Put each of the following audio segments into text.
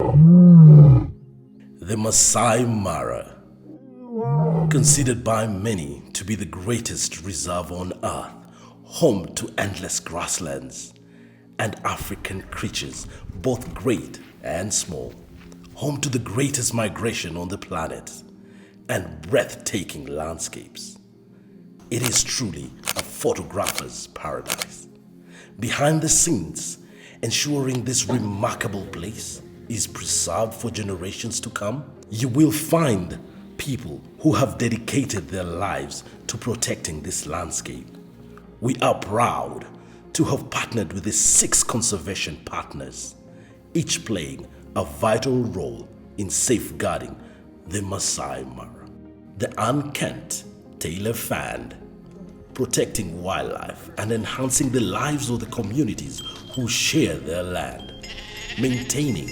The Maasai Mara, considered by many to be the greatest reserve on earth, home to endless grasslands and African creatures, both great and small, home to the greatest migration on the planet and breathtaking landscapes. It is truly a photographer's paradise. Behind the scenes, ensuring this remarkable place is preserved for generations to come, you will find people who have dedicated their lives to protecting this landscape. We are proud to have partnered with the 6 conservation partners, each playing a vital role in safeguarding the Maasai Mara. The unkempt Taylor Fand, protecting wildlife and enhancing the lives of the communities who share their land, maintaining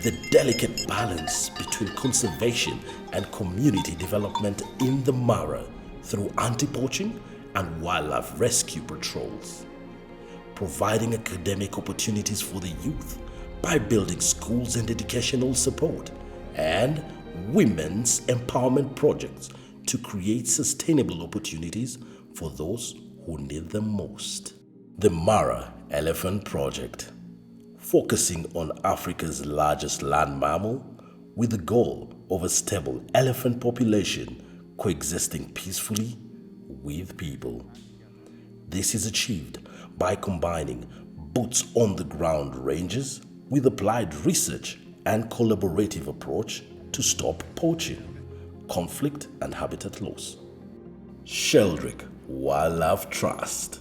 the delicate balance between conservation and community development in the Mara through anti-poaching and wildlife rescue patrols, providing academic opportunities for the youth by building schools and educational support, and women's empowerment projects to create sustainable opportunities for those who need them most. The Mara Elephant Project, focusing on Africa's largest land mammal with the goal of a stable elephant population coexisting peacefully with people. This is achieved by combining boots-on-the-ground ranges with applied research and collaborative approach to stop poaching, conflict and habitat loss. Sheldrick Wildlife Trust,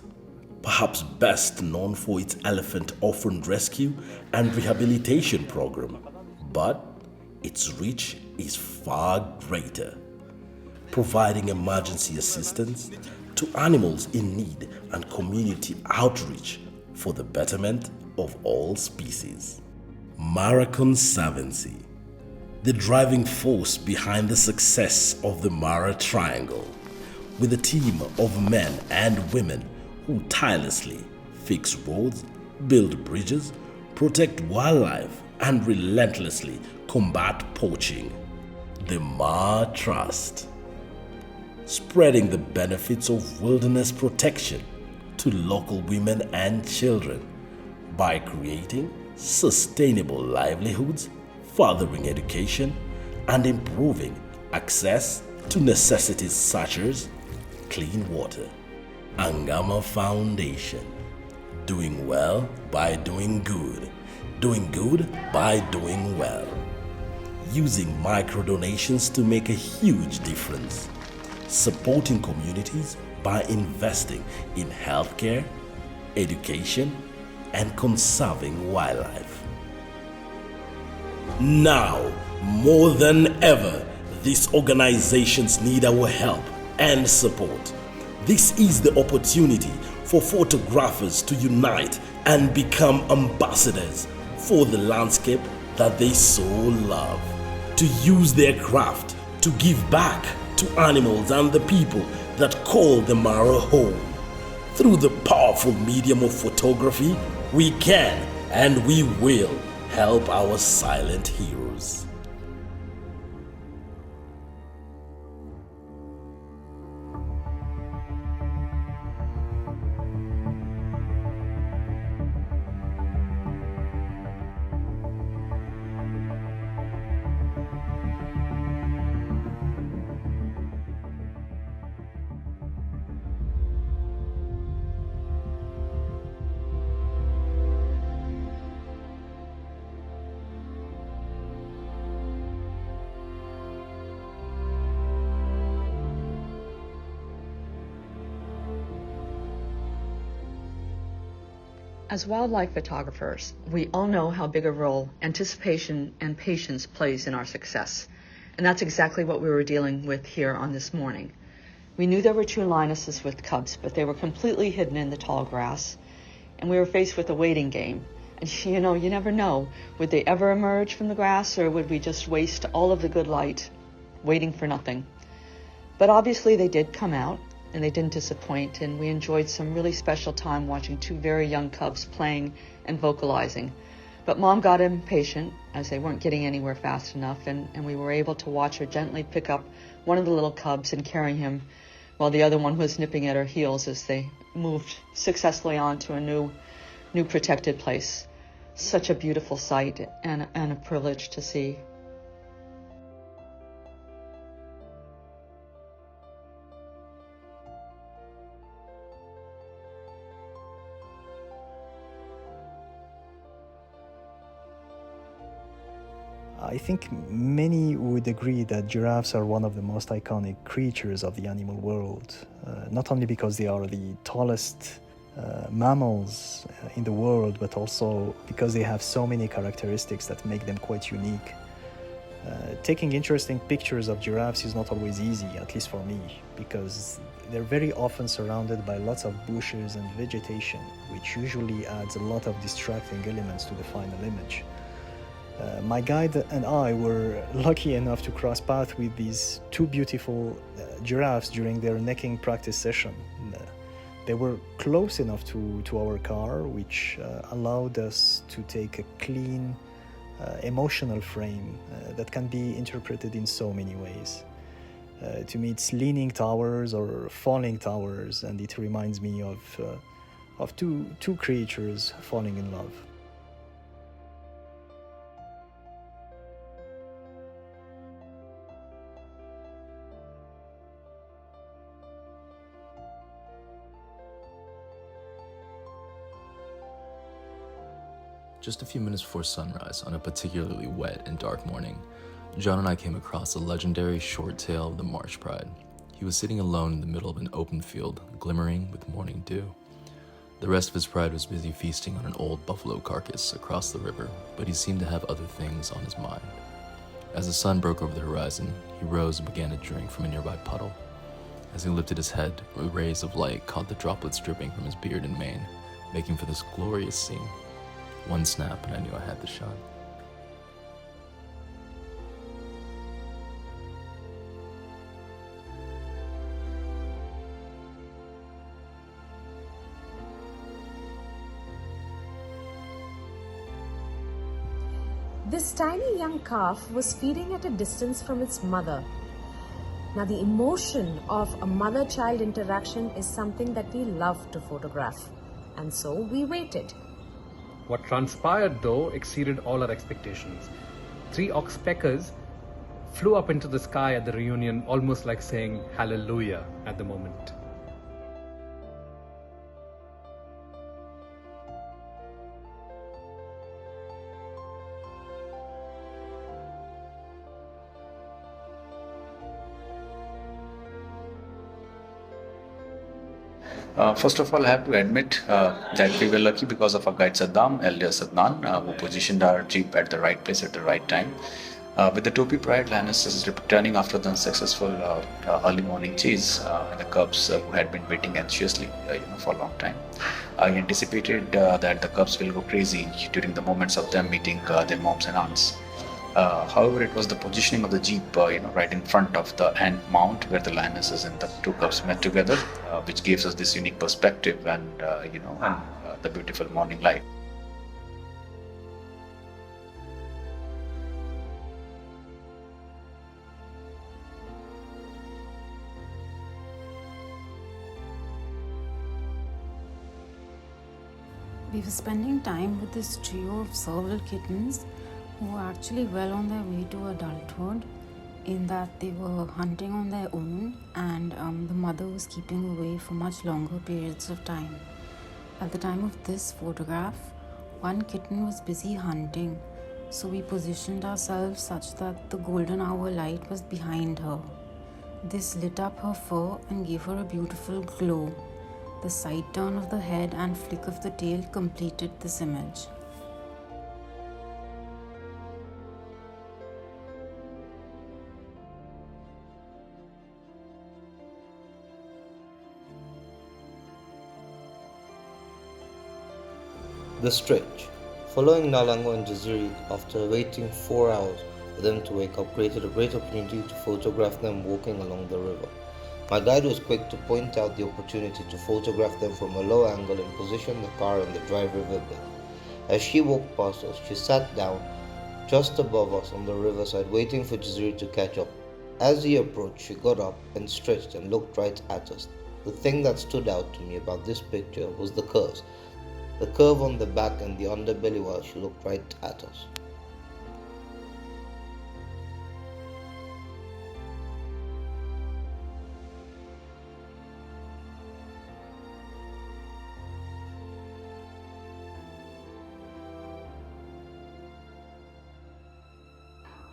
perhaps best known for its elephant orphan rescue and rehabilitation program, but its reach is far greater, providing emergency assistance to animals in need and community outreach for the betterment of all species. Mara Conservancy, the driving force behind the success of the Mara Triangle, with a team of men and women who tirelessly fix roads, build bridges, protect wildlife, and relentlessly combat poaching. The Mara Trust, spreading the benefits of wilderness protection to local women and children by creating sustainable livelihoods, furthering education, and improving access to necessities such as clean water. Angama Foundation, doing well by doing good by doing well, using micro donations to make a huge difference, supporting communities by investing in healthcare, education, and conserving wildlife. Now, more than ever, these organizations need our help and support. This is the opportunity for photographers to unite and become ambassadors for the landscape that they so love, to use their craft to give back to animals and the people that call the Mara home. Through the powerful medium of photography, we can and we will help our silent heroes. As wildlife photographers, we all know how big a role anticipation and patience plays in our success. And that's exactly what we were dealing with here on this morning. We knew there were 2 lionesses with cubs, but they were completely hidden in the tall grass. And we were faced with a waiting game. And you never know, would they ever emerge from the grass, or would we just waste all of the good light waiting for nothing? But obviously they did come out, and they didn't disappoint, and we enjoyed some really special time watching 2 very young cubs playing and vocalizing. But Mom got impatient as they weren't getting anywhere fast enough, and we were able to watch her gently pick up one of the little cubs and carry him while the other one was nipping at her heels as they moved successfully on to a new protected place. Such a beautiful sight and a privilege to see. I think many would agree that giraffes are one of the most iconic creatures of the animal world, not only because they are the tallest mammals in the world, but also because they have so many characteristics that make them quite unique. Taking interesting pictures of giraffes is not always easy, at least for me, because they're very often surrounded by lots of bushes and vegetation, which usually adds a lot of distracting elements to the final image. My guide and I were lucky enough to cross paths with these two beautiful giraffes during their necking practice session. They were close enough to our car, which allowed us to take a clean, emotional frame that can be interpreted in so many ways. To me, it's leaning towers or falling towers, and it reminds me of two creatures falling in love. Just a few minutes before sunrise, on a particularly wet and dark morning, John and I came across the legendary short tail of the marsh pride. He was sitting alone in the middle of an open field, glimmering with morning dew. The rest of his pride was busy feasting on an old buffalo carcass across the river, but he seemed to have other things on his mind. As the sun broke over the horizon, he rose and began to drink from a nearby puddle. As he lifted his head, rays of light caught the droplets dripping from his beard and mane, making for this glorious scene. One snap and I knew I had the shot. This tiny young calf was feeding at a distance from its mother. Now, the emotion of a mother-child interaction is something that we love to photograph, and so we waited. What transpired, though, exceeded all our expectations. 3 oxpeckers flew up into the sky at the reunion, almost like saying hallelujah at the moment. First of all, I have to admit that we were lucky because of our guide Saddam, Elder Sadnan, who positioned our jeep at the right place at the right time. With the Topi Pride, lionesses returning after the unsuccessful early morning chase, and the cubs who had been waiting anxiously for a long time. I anticipated that the cubs will go crazy during the moments of them meeting their moms and aunts. However, it was the positioning of the jeep, right in front of the ant mound where the lionesses and the 2 cubs met together, which gives us this unique perspective and the beautiful morning light. We were spending time with this trio of serval kittens who were actually well on their way to adulthood, in that they were hunting on their own and the mother was keeping away for much longer periods of time. At the time of this photograph, one kitten was busy hunting, so we positioned ourselves such that the golden hour light was behind her. This lit up her fur and gave her a beautiful glow. The side turn of the head and flick of the tail completed this image. The stretch. Following Nalango and Jaziri after waiting 4 hours for them to wake up created a great opportunity to photograph them walking along the river. My guide was quick to point out the opportunity to photograph them from a low angle and position the car on the dry riverbed. As she walked past us, she sat down just above us on the riverside, waiting for Jaziri to catch up. As he approached, she got up and stretched and looked right at us. The thing that stood out to me about this picture was the curves. The curve on the back and the underbelly while she looked right at us.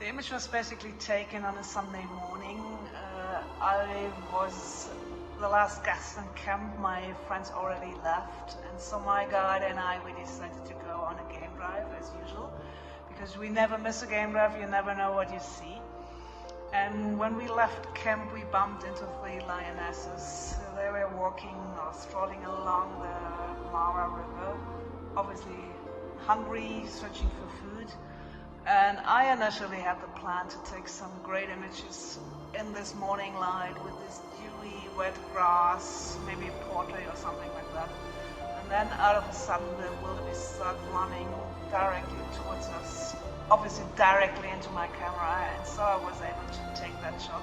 The image was basically taken on a Sunday morning. I was the last guest in camp. My friends already left, and so my guide and I, we decided to go on a game drive as usual, because we never miss a game drive. You never know what you see. And when we left camp, we bumped into 3 lionesses. They were walking or strolling along the Mara River, obviously hungry, searching for food. And I initially had the plan to take some great images in this morning light with this dewy, wet grass, maybe a portrait or something like that. And then out of a sudden the wildebeest started running directly towards us, obviously directly into my camera, and so I was able to take that shot.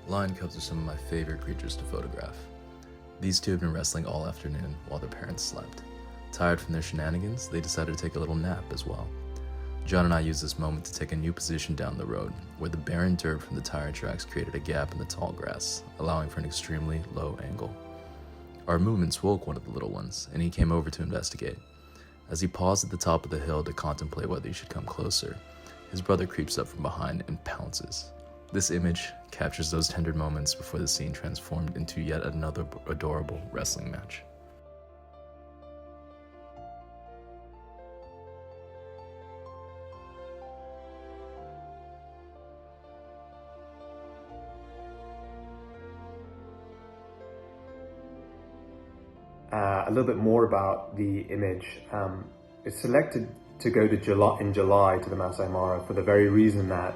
Lion cubs are some of my favorite creatures to photograph. These two have been wrestling all afternoon while their parents slept. Tired from their shenanigans, they decided to take a little nap as well. John and I used this moment to take a new position down the road, where the barren dirt from the tire tracks created a gap in the tall grass, allowing for an extremely low angle. Our movements woke one of the little ones, and he came over to investigate. As he paused at the top of the hill to contemplate whether he should come closer, his brother creeps up from behind and pounces. This image captures those tender moments before the scene transformed into yet another adorable wrestling match. A little bit more about the image. It's selected to go to July to the Maasai Mara for the very reason that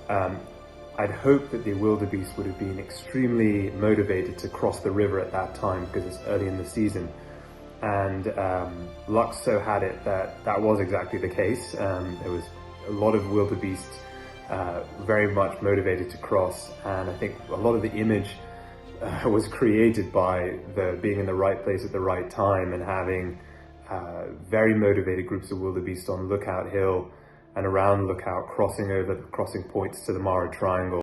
I'd hoped that the wildebeest would have been extremely motivated to cross the river at that time because it's early in the season. And luck so had it that that was exactly the case. There was a lot of wildebeest very much motivated to cross, and I think a lot of the image was created by being in the right place at the right time and having very motivated groups of wildebeest on Lookout Hill and around Lookout, crossing over the crossing points to the Mara Triangle.